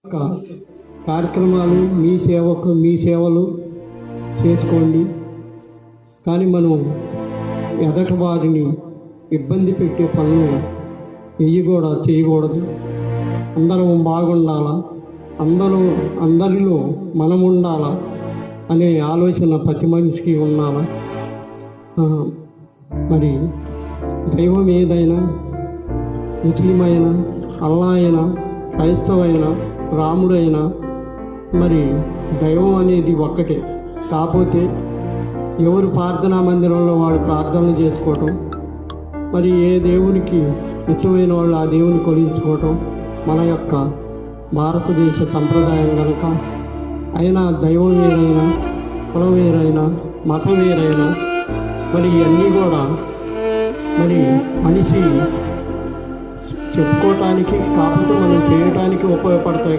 యొక్క కార్యక్రమాలు మీ సేవలు చేసుకోండి. కానీ మనం ఎదటి వారిని ఇబ్బంది పెట్టే పనులు చేయకూడదు. అందరం బాగుండాలా, అందరిలో మనం ఉండాలా అనే ఆలోచన ప్రతి మనిషికి ఉండాలా. మరి దైవం ఏదైనా, ముస్లిం అయినా, అల్లా అయినా, క్రైస్తవైనా, రాముడైనా, మరి దైవం అనేది ఒక్కటే. కాకపోతే ఎవరు ప్రార్థనా మందిరంలో వాడు ప్రార్థనలు చేసుకోవటం, మరి ఏ దేవునికి ఇష్టమైన వాళ్ళు ఆ దేవుని కొలించుకోవటం మన యొక్క భారతదేశ సంప్రదాయం కనుక. అయినా దైవం వేరైనా, కులం వేరైనా, మతం వేరైనా, మరి ఇవన్నీ కూడా మరి మనిషి చెప్పుకోవటానికి, కాకపోతే మనం చేయటానికి ఉపయోగపడతాయి.